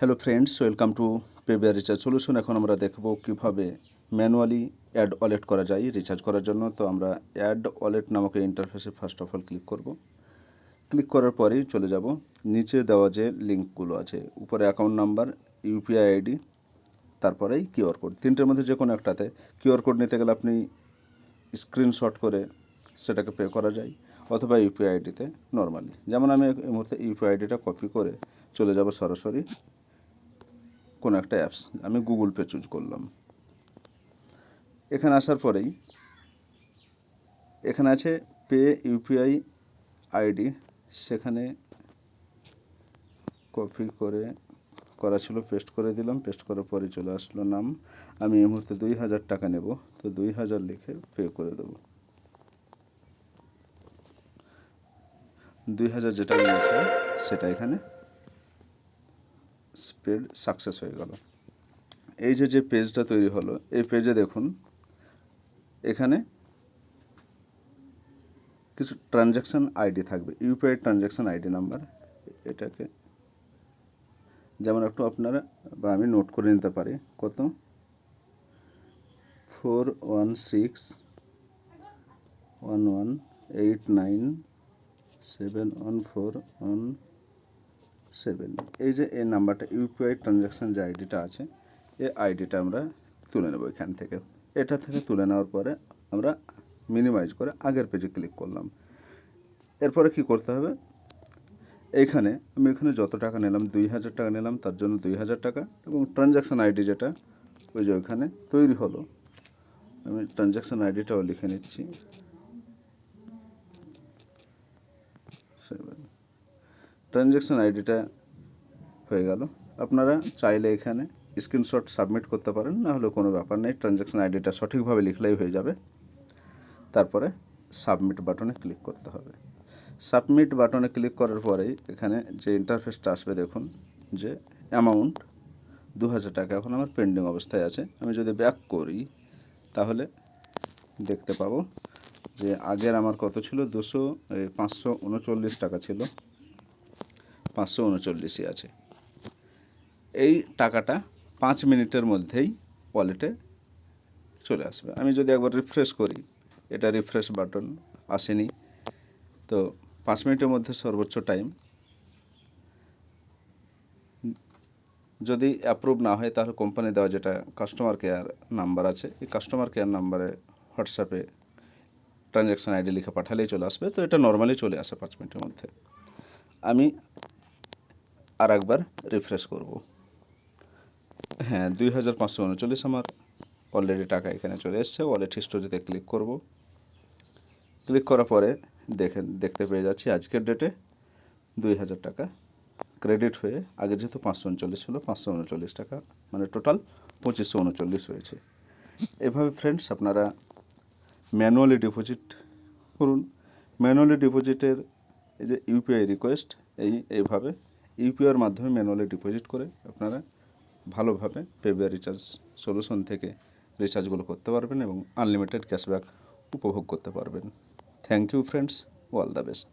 Hello friends, welcome to PBR recharge solution. এখন আমরা দেখব কিভাবে ম্যানুয়ালি অ্যাড ওয়ালেট করা যায় রিচার্জ করার জন্য। তো আমরা অ্যাড ওয়ালেট নামক ইন্টারফেসে ফার্স্ট অফ অল ক্লিক করব। ক্লিক করার পরেই চলে যাব নিচে দেওয়া যে লিঙ্কগুলো আছে, উপরে অ্যাকাউন্ট নাম্বার, ইউপিআই আইডি, তারপরেই কিউআর কোড। তিনটের মধ্যে যে কোনো একটাতে কিউআর কোড নিতে গেলে আপনি স্ক্রিনশট করে সেটাকে পে করা যায়, অথবা ইউপিআই আইডিতে নর্মালি। যেমন আমি এই মুহূর্তে ইউপিআই আইডিটা কপি করে চলে যাব সরাসরি কোনো একটা অ্যাপস, আমি গুগল পে চুজ করলাম। এখানে আসার পরেই এখানে আছে পে ইউপিআই আইডি, সেখানে কপি করে করা ছিল, পেস্ট করে দিলাম। পেস্ট করার পরে চলে আসলো নাম। আমি এই মুহূর্তে 2000 টাকা নেব, তো 2000 লিখে পে করে দেবো। 2000 যেটা নিয়েছিলাম সেটা এখানে পেড সাকসেস হয়ে গেল। এই যে পেজটা তৈরি হলো, এই পেজে দেখুন এখানে কিছু ট্রানজ্যাকশান আইডি থাকবে, ইউপিআই ট্রানজ্যাকশান আইডি নাম্বার। এটাকে যেমন একটু আপনারা বা আমি নোট করে নিতে পারি, কত 416118971417। এই যে এই নাম্বারটা, ইউপিআই ট্রানজ্যাকশান যে আইডিটা আছে, এই আইডিটা আমরা তুলে নেব এখান থেকে। এটা থেকে তুলে নেওয়ার পরে আমরা মিনিমাইজ করে আগের পেজে ক্লিক করলাম। এরপরে কি করতে হবে, এইখানে আমি এখানে যত টাকা নিলাম, 2000 টাকা নিলাম, তার জন্য 2000 টাকা, এবং ট্রানজ্যাকশান আইডি যেটা ওই যে ওইখানে তৈরি হলো, আমি ট্রানজ্যাকশান আইডিটাও লিখে নিচ্ছি। ট্রানজ্যাকশান আইডিটা হয়ে গেল। আপনারা চাইলে এখানে স্ক্রিনশট সাবমিট করতে পারেন, না হলে কোনো ব্যাপার নেই, ট্রানজ্যাকশান আইডিটা সঠিকভাবে লিখলেই হয়ে যাবে। তারপরে সাবমিট বাটনে ক্লিক করতে হবে। সাবমিট বাটনে ক্লিক করার পরেই এখানে যে ইন্টারফেসটা আসবে, দেখুন যে অ্যামাউন্ট 2000 টাকা এখন আমার পেন্ডিং অবস্থায় আছে। আমি যদি ব্যাক করি তাহলে দেখতে পাবো যে আগের আমার কত ছিল, 539 টাকা ছিল, 539ই আছে। এই টাকাটা 5 মিনিটের মধ্যেই ওয়ালেটে চলে আসবে। আমি যদি একবার রিফ্রেশ করি, এটা রিফ্রেশ বাটন আসেনি, তো 5 মিনিটের মধ্যে সর্বোচ্চ টাইম। যদি অ্যাপ্রুভ না হয় তাহলে কোম্পানি দেওয়া যেটা কাস্টমার কেয়ার নাম্বার আছে, এই কাস্টমার কেয়ার নাম্বারে হোয়াটসঅ্যাপে ট্রানজ্যাকশান আইডি লিখে পাঠালেই চলে আসবে। তো এটা নর্মালি চলে আসে 5 মিনিটের মধ্যে। আমি আর একবার রিফ্রেশ করব। হ্যাঁ, 2539 আমার অলরেডি টাকা এখানে চলে এসছে। ওয়ালেট হিস্টোরিতে ক্লিক করব। ক্লিক করার পরে দেখতে পেয়ে যাচ্ছি আজকের ডেটে 2000 টাকা ক্রেডিট হয়ে, আগে যেহেতু 539 ছিল, 539 টাকা, মানে টোটাল 2539 হয়েছে। এভাবে ফ্রেন্ডস আপনারা ম্যানুয়ালি ডিপোজিট করুন। ম্যানুয়ালি ডিপোজিটের এই যে ইউপিআই রিকোয়েস্ট, এইভাবে ইউপিআইয়ের মাধ্যমে ম্যানুয়ালি ডিপোজিট করে আপনারা ভালোভাবে পেবিআর রিচার্জ সলিউশন থেকে রিচার্জগুলো করতে পারবেন এবং আনলিমিটেড ক্যাশব্যাক উপভোগ করতে পারবেন। Thank you friends, all the best.